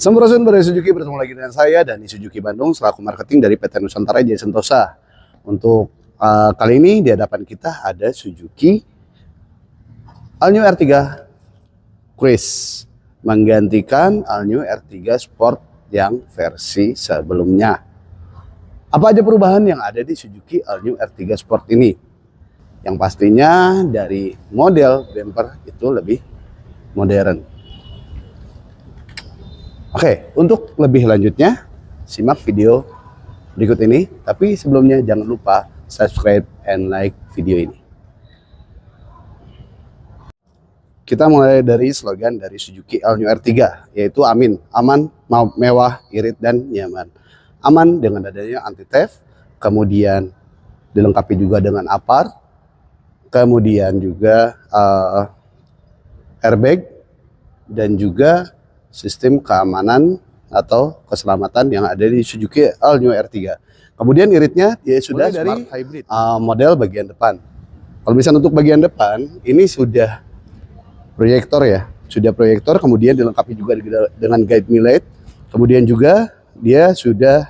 Sampurasun dari Suzuki, bertemu lagi dengan saya Dani Suzuki Bandung selaku marketing dari PT Nusantara Jaya Sentosa. Untuk kali ini di hadapan kita ada Suzuki All New R3 Cruise menggantikan All New R3 Sport yang versi sebelumnya. Apa aja perubahan yang ada di Suzuki All New R3 Sport ini? Yang pastinya dari model bumper itu lebih modern. Oke, untuk lebih lanjutnya, simak video berikut ini. Tapi sebelumnya jangan lupa subscribe and like video ini. Kita mulai dari slogan dari Suzuki All New R3, yaitu Amin, aman, mewah, irit, dan nyaman. Aman dengan adanya anti-theft, kemudian dilengkapi juga dengan APAR, kemudian juga airbag, dan juga sistem keamanan atau keselamatan yang ada di Suzuki All New R3. Kemudian iritnya dia sudah dari hybrid model bagian depan. Kalau misalnya untuk bagian depan ini sudah proyektor ya, sudah proyektor, kemudian dilengkapi juga dengan guide me light. Kemudian juga dia sudah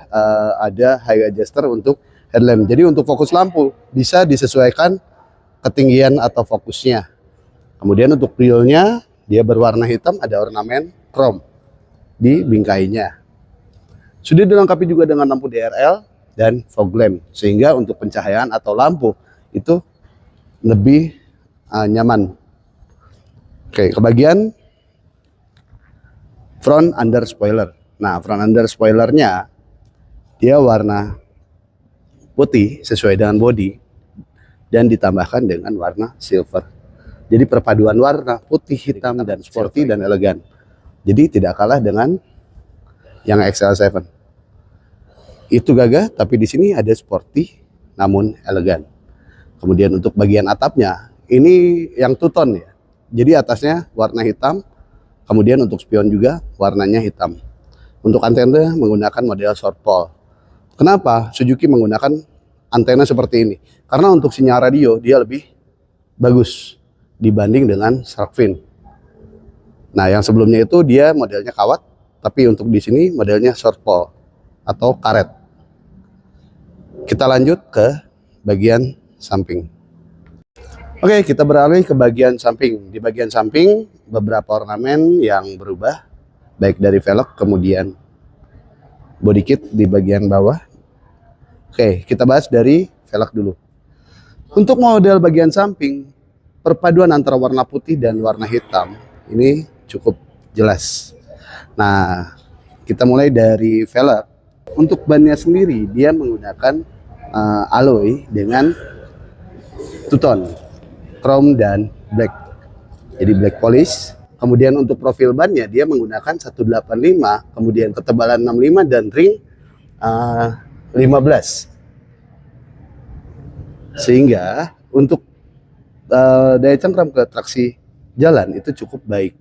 ada high adjuster untuk headlamp. Jadi untuk fokus lampu bisa disesuaikan ketinggian atau fokusnya. Kemudian untuk grillnya dia berwarna hitam, ada ornamen chrome di bingkainya. Sudah dilengkapi juga dengan lampu DRL dan fog lamp, sehingga untuk pencahayaan atau lampu itu lebih nyaman. Oke, ke bagian front under spoiler. Nah, front under spoilernya dia warna putih sesuai dengan body dan ditambahkan dengan warna silver. Jadi perpaduan warna putih, hitam, dan sporty dan elegan. Jadi tidak kalah dengan yang XL7. Itu gagah, tapi di sini ada sporty namun elegan. Kemudian untuk bagian atapnya, ini yang two tone ya. Jadi atasnya warna hitam, kemudian untuk spion juga warnanya hitam. Untuk antena menggunakan model short pole. Kenapa Suzuki menggunakan antena seperti ini? Karena untuk sinyal radio dia lebih bagus dibanding dengan shark fin. Nah, yang sebelumnya itu dia modelnya kawat, tapi untuk di sini modelnya short pole atau karet. Kita lanjut ke bagian samping. Oke, kita beralih ke bagian samping. Di bagian samping beberapa ornamen yang berubah, baik dari velg kemudian body kit di bagian bawah. Oke, kita bahas dari velg dulu. Untuk model bagian samping, perpaduan antara warna putih dan warna hitam ini cukup jelas. Nah, kita mulai dari velg. Untuk bannya sendiri dia menggunakan alloy dengan two tone, chrome dan black. Jadi black polish. Kemudian untuk profil bannya dia menggunakan 185, kemudian ketebalan 65 dan ring 15. Sehingga untuk daya cengkram ke traksi jalan itu cukup baik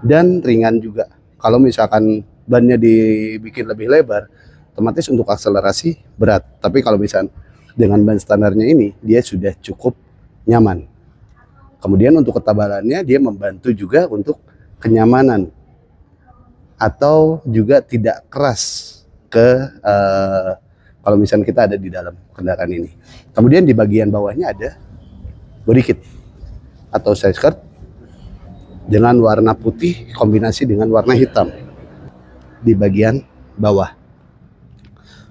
dan ringan juga. Kalau misalkan bannya dibikin lebih lebar, otomatis untuk akselerasi berat. Tapi kalau misalkan dengan ban standarnya ini, dia sudah cukup nyaman. Kemudian untuk ketebalannya dia membantu juga untuk kenyamanan atau juga tidak keras ke kalau misalkan kita ada di dalam kendaraan ini. Kemudian di bagian bawahnya ada body kit atau side skirt dengan warna putih kombinasi dengan warna hitam di bagian bawah.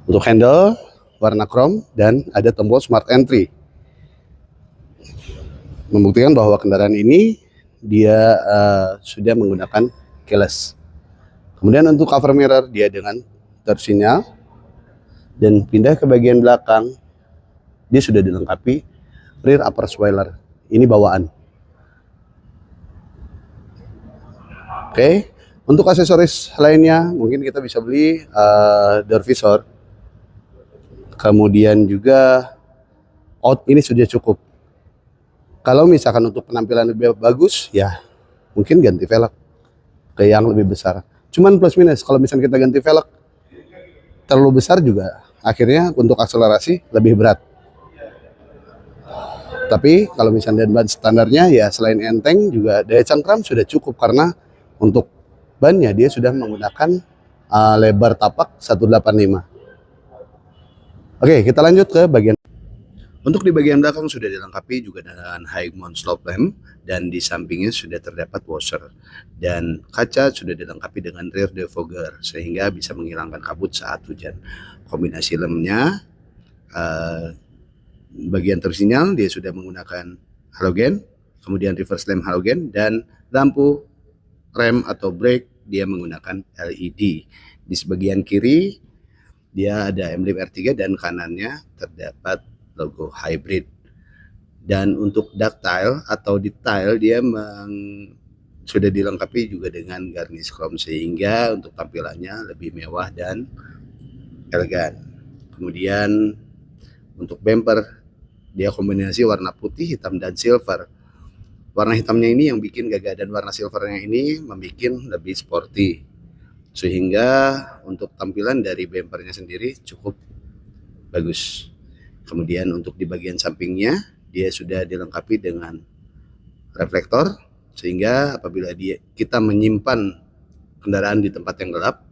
Untuk handle warna chrome dan ada tombol smart entry, membuktikan bahwa kendaraan ini dia sudah menggunakan keyless. Kemudian untuk cover mirror dia dengan touch sinyal, dan pindah ke bagian belakang dia sudah dilengkapi rear upper spoiler. Ini bawaan. Oke, untuk aksesoris lainnya mungkin kita bisa beli door visor. Kemudian juga out ini sudah cukup. Kalau misalkan untuk penampilan lebih bagus ya mungkin ganti velg ke yang lebih besar. Cuman plus minus kalau misalkan kita ganti velg terlalu besar juga akhirnya untuk akselerasi lebih berat. Tapi kalau misalnya ban standarnya ya selain enteng juga daya cengkram sudah cukup, karena untuk bannya dia sudah menggunakan lebar tapak 185. Oke, kita lanjut ke bagian. Untuk di bagian belakang sudah dilengkapi juga dengan high mount slope lamp, dan di sampingnya sudah terdapat washer, dan kaca sudah dilengkapi dengan rear defogger sehingga bisa menghilangkan kabut saat hujan. Kombinasi lemnya, bagian tersinyal dia sudah menggunakan halogen, kemudian reverse lamp halogen, dan lampu rem atau brake dia menggunakan LED. Di sebagian kiri dia ada emblem R3 dan kanannya terdapat logo hybrid. Dan untuk ductile atau detail dia sudah dilengkapi juga dengan garnish chrome sehingga untuk tampilannya lebih mewah dan elegan. Kemudian untuk bumper dia kombinasi warna putih, hitam, dan silver. Warna hitamnya ini yang bikin gagah, dan warna silvernya ini membuat lebih sporty, sehingga untuk tampilan dari bumpernya sendiri cukup bagus. Kemudian untuk di bagian sampingnya dia sudah dilengkapi dengan reflektor sehingga apabila kita menyimpan kendaraan di tempat yang gelap,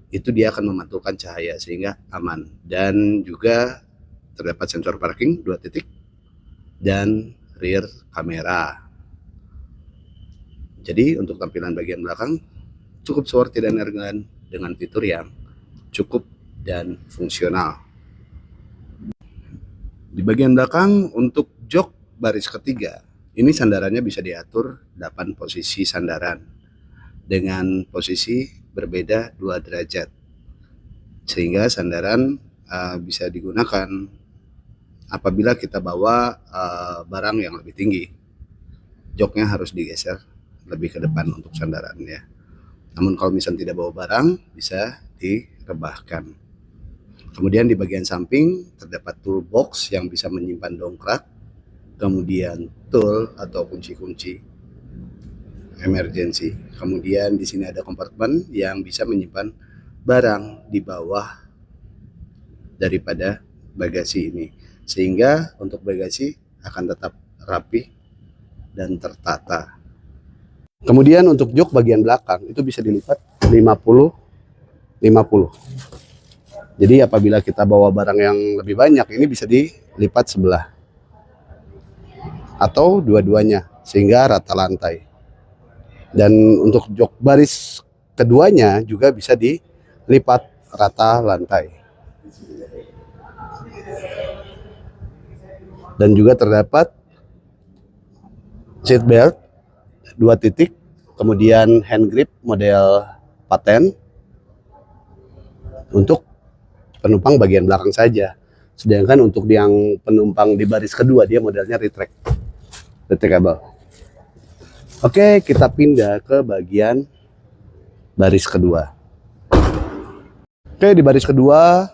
itu dia akan memantulkan cahaya sehingga aman. Dan juga terdapat sensor parking 2 titik dan rear kamera. Jadi untuk tampilan bagian belakang cukup sporty dan elegan dengan fitur yang cukup dan fungsional. Di bagian belakang untuk jok baris ketiga, ini sandarannya bisa diatur 8 posisi sandaran dengan posisi berbeda 2 derajat. Sehingga sandaran bisa digunakan apabila kita bawa barang yang lebih tinggi. Joknya harus digeser lebih ke depan untuk sandarannya. Namun kalau misalnya tidak bawa barang, bisa direbahkan. Kemudian di bagian samping terdapat toolbox yang bisa menyimpan dongkrak, kemudian tool atau kunci-kunci emergency. Kemudian di sini ada kompartemen yang bisa menyimpan barang di bawah daripada bagasi ini, sehingga untuk bagasi akan tetap rapi dan tertata. Kemudian untuk jok bagian belakang itu bisa dilipat 50-50. Jadi apabila kita bawa barang yang lebih banyak, ini bisa dilipat sebelah atau dua-duanya sehingga rata lantai. Dan untuk jok baris keduanya juga bisa dilipat rata lantai. Dan juga terdapat seat belt 2 titik, kemudian hand grip model paten untuk penumpang bagian belakang saja. Sedangkan untuk yang penumpang di baris kedua dia modelnya retractable. Oke, kita pindah ke bagian baris kedua. Oke, di baris kedua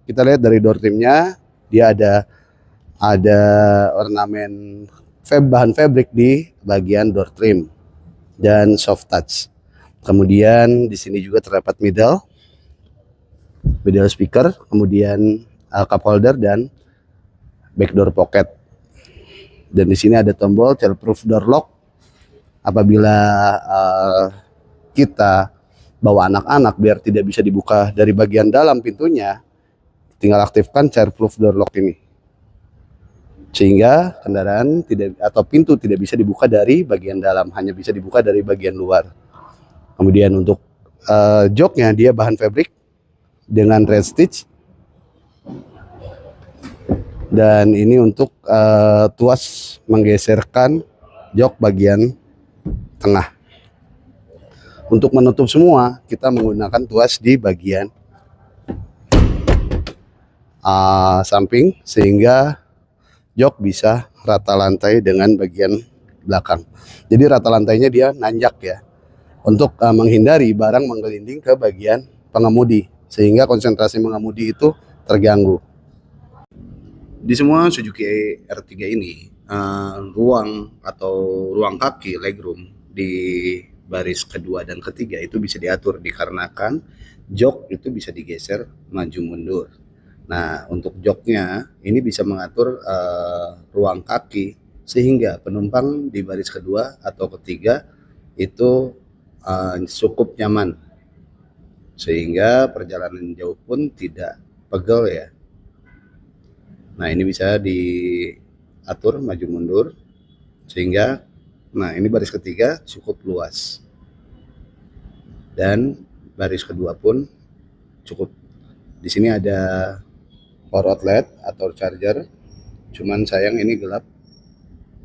kita lihat dari door trimnya dia ada ornamen bahan fabric di bagian door trim dan soft touch. Kemudian di sini juga terdapat middle speaker, kemudian cup holder dan backdoor pocket. Dan di sini ada tombol childproof door lock. Apabila kita bawa anak-anak biar tidak bisa dibuka dari bagian dalam pintunya, tinggal aktifkan childproof door lock ini, sehingga kendaraan atau pintu tidak bisa dibuka dari bagian dalam, hanya bisa dibuka dari bagian luar. Kemudian untuk joknya dia bahan fabric dengan red stitch, dan ini untuk tuas menggeserkan jok bagian tengah. Untuk menutup semua kita menggunakan tuas di bagian samping sehingga jok bisa rata lantai dengan bagian belakang. Jadi rata lantainya dia nanjak ya, untuk menghindari barang menggelinding ke bagian pengemudi sehingga konsentrasi mengemudi itu terganggu. Di semua Suzuki R3 ini ruang kaki legroom di baris kedua dan ketiga itu bisa diatur dikarenakan jok itu bisa digeser maju mundur. Nah, untuk joknya ini bisa mengatur ruang kaki sehingga penumpang di baris kedua atau ketiga itu cukup nyaman sehingga perjalanan jauh pun tidak pegel ya. Nah, ini bisa diatur maju mundur sehingga, nah ini baris ketiga cukup luas dan baris kedua pun cukup. Di sini ada power outlet atau charger, cuman sayang ini gelap.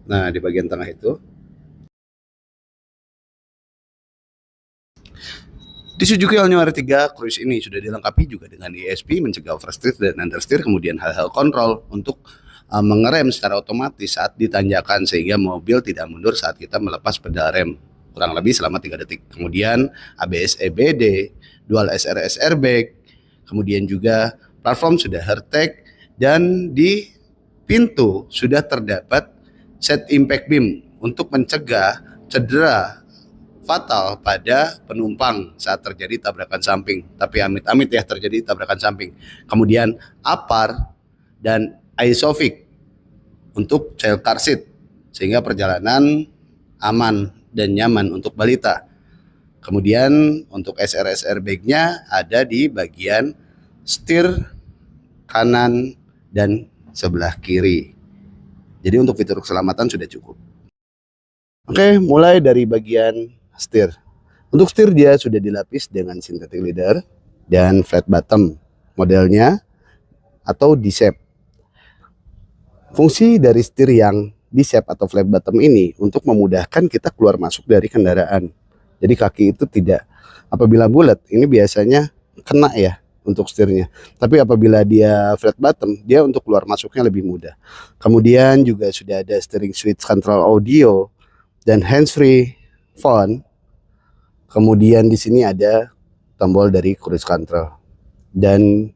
Nah, di bagian tengah itu di Suzuki All New R3 Cruise ini sudah dilengkapi juga dengan ESP mencegah oversteer dan understeer, kemudian hal-hal kontrol untuk mengerem secara otomatis saat ditanjakan sehingga mobil tidak mundur saat kita melepas pedal rem kurang lebih selama 3 detik. Kemudian ABS EBD, dual SRS airbag, kemudian juga platform sudah Hertec, dan di pintu sudah terdapat set impact beam untuk mencegah cedera fatal pada penumpang saat terjadi tabrakan samping. Tapi amit-amit ya terjadi tabrakan samping. Kemudian APAR dan ISOFIX untuk child car seat sehingga perjalanan aman dan nyaman untuk balita. Kemudian untuk SRS airbag-nya ada di bagian setir kanan dan sebelah kiri. Jadi untuk fitur keselamatan sudah cukup. Oke, mulai dari bagian setir. Untuk setir dia sudah dilapis dengan synthetic leather dan flat bottom modelnya atau D-shape. Fungsi dari setir yang D-shape atau flat bottom ini untuk memudahkan kita keluar masuk dari kendaraan. Jadi kaki itu tidak, apabila bulat ini biasanya kena ya untuk setirnya. Tapi apabila dia flat bottom, dia untuk keluar masuknya lebih mudah. Kemudian juga sudah ada steering switch control audio dan hands-free phone. Kemudian di sini ada tombol dari cruise control dan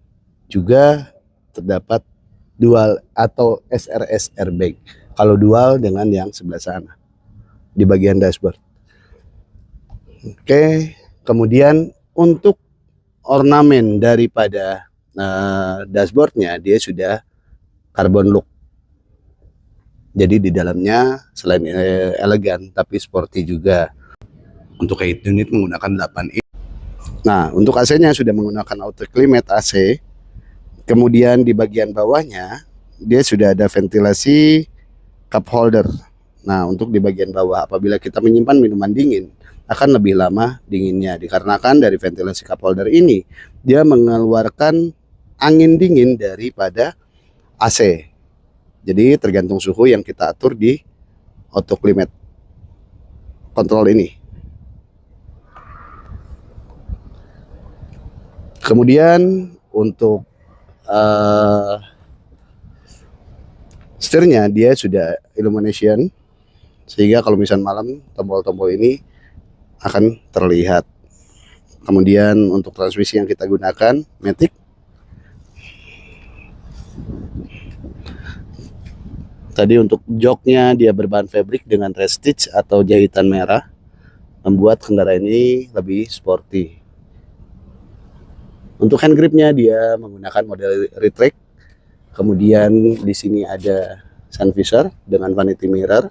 juga terdapat dual atau SRS airbag. Kalau dual dengan yang sebelah sana di bagian dashboard. Oke, kemudian untuk ornamen daripada dashboardnya dia sudah carbon look. Jadi di dalamnya selain elegan tapi sporty juga. Untuk heat unit menggunakan 8 in. Nah, untuk AC-nya sudah menggunakan auto climate AC. Kemudian di bagian bawahnya dia sudah ada ventilasi cup holder. Nah, untuk di bagian bawah apabila kita menyimpan minuman dingin akan lebih lama dinginnya dikarenakan dari ventilasi cup holder ini dia mengeluarkan angin dingin daripada AC. Jadi tergantung suhu yang kita atur di auto climate control ini. Kemudian untuk setirnya dia sudah illumination sehingga kalau misalnya malam tombol-tombol ini akan terlihat. Kemudian untuk transmisi yang kita gunakan Matic. Tadi untuk joknya dia berbahan fabric dengan red stitch atau jahitan merah, membuat kendaraan ini lebih sporty. Untuk hand gripnya dia menggunakan model retract. Kemudian di sini ada sun visor dengan vanity mirror.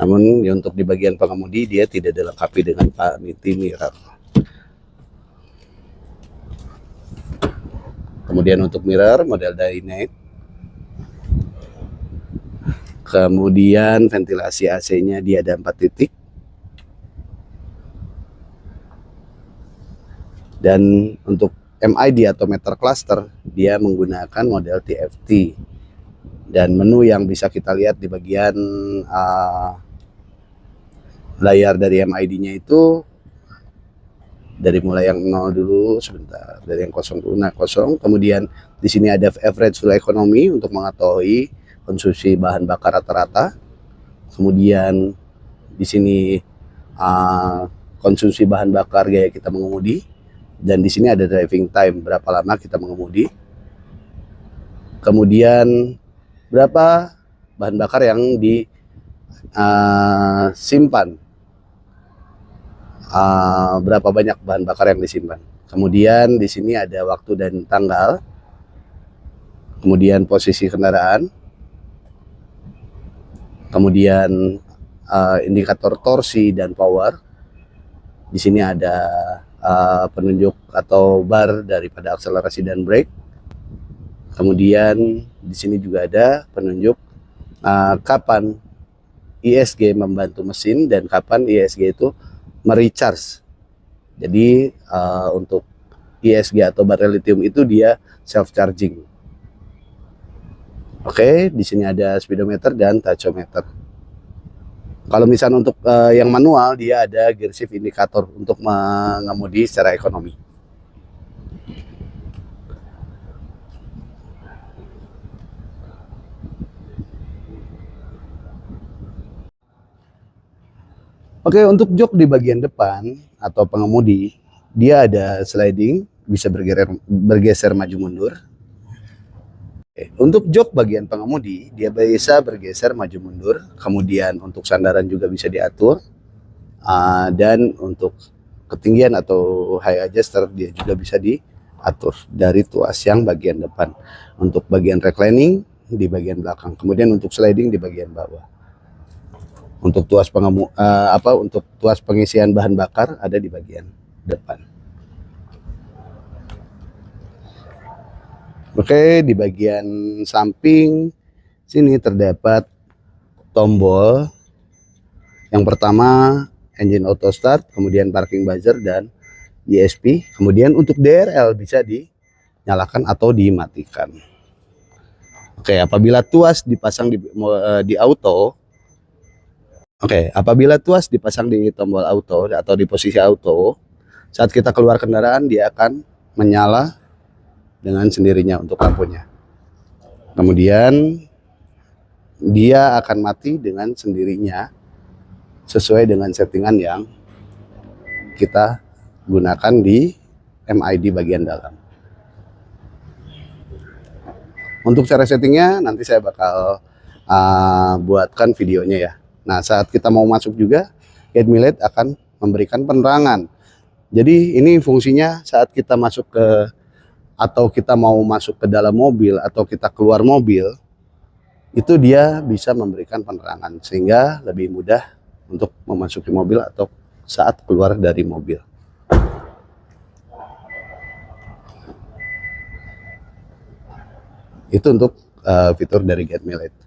Namun ya, untuk di bagian pengemudi dia tidak dilengkapi dengan vanity mirror. Kemudian untuk mirror model Dynamic. Kemudian ventilasi AC-nya dia ada 4 titik. Dan untuk MID atau meter cluster dia menggunakan model TFT. Dan menu yang bisa kita lihat di bagian layar dari MID-nya itu dari mulai yang 0 dulu sebentar, dari yang 0 dulu. Nah, 0. Kemudian di sini ada average fuel economy untuk mengetahui konsumsi bahan bakar rata-rata. Kemudian di sini konsumsi bahan bakar gaya kita mengemudi. Dan di sini ada driving time, berapa lama kita mengemudi. Kemudian berapa bahan bakar yang disimpan, berapa banyak bahan bakar yang disimpan. Kemudian di sini ada waktu dan tanggal. Kemudian posisi kendaraan. Kemudian indikator torsi dan power. Di sini ada penunjuk atau bar daripada akselerasi dan brake. Kemudian di sini juga ada penunjuk kapan ISG membantu mesin dan kapan ISG itu merecharge. Jadi untuk ISG atau baterai lithium itu dia self charging. Oke, di sini ada speedometer dan tachometer. Kalau misalnya untuk yang manual, dia ada gear shift indikator untuk mengemudi secara ekonomi. Oke, untuk jok di bagian depan atau pengemudi, dia ada sliding, bisa bergeser maju mundur. Oke, untuk jok bagian pengemudi, dia bisa bergeser maju mundur. Kemudian untuk sandaran juga bisa diatur. Dan untuk ketinggian atau high adjuster dia juga bisa diatur dari tuas yang bagian depan. Untuk bagian reclining di bagian belakang. Kemudian untuk sliding di bagian bawah. Untuk tuas untuk tuas pengisian bahan bakar ada di bagian depan. Oke, di bagian samping sini terdapat tombol. Yang pertama engine auto start, kemudian parking buzzer dan ESP. Kemudian untuk DRL bisa dinyalakan atau dimatikan. Oke, apabila tuas dipasang di auto. Oke, apabila tuas dipasang di tombol auto atau di posisi auto, saat kita keluar kendaraan dia akan menyala dengan sendirinya untuk lampunya. Kemudian dia akan mati dengan sendirinya sesuai dengan settingan yang kita gunakan di MID bagian dalam. Untuk cara settingnya nanti saya bakal buatkan videonya ya. Nah, saat kita mau masuk juga, Get-Me-Led akan memberikan penerangan. Jadi ini fungsinya saat kita masuk atau kita mau masuk ke dalam mobil atau kita keluar mobil, itu dia bisa memberikan penerangan sehingga lebih mudah untuk memasuki mobil atau saat keluar dari mobil. Itu untuk fitur dari Get-Me-Led.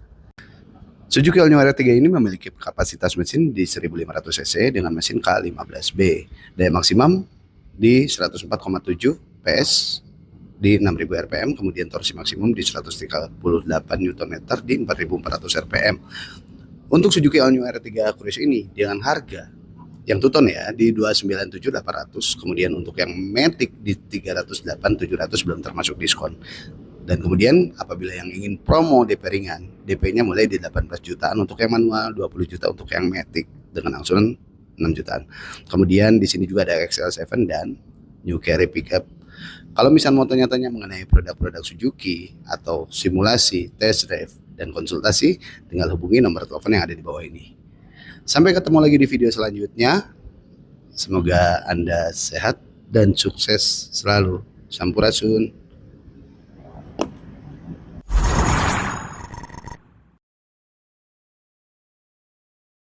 Suzuki All New R3 ini memiliki kapasitas mesin di 1500 cc dengan mesin K15B. Daya maksimum di 104,7 PS di 6000 rpm, kemudian torsi maksimum di 138 Nm di 4400 rpm. Untuk Suzuki All New R3 Cruise ini dengan harga yang two-tone ya di 297.800, kemudian untuk yang Matic di 308.700 belum termasuk diskon. Dan kemudian apabila yang ingin promo DP ringan, DP-nya mulai di 18 jutaan untuk yang manual, 20 juta untuk yang Matic dengan angsuran 6 jutaan. Kemudian di sini juga ada XL7 dan New Carry Pickup. Kalau misalnya mau tanya-tanya mengenai produk-produk Suzuki atau simulasi, test drive, dan konsultasi, tinggal hubungi nomor telepon yang ada di bawah ini. Sampai ketemu lagi di video selanjutnya. Semoga Anda sehat dan sukses selalu. Sampurasun.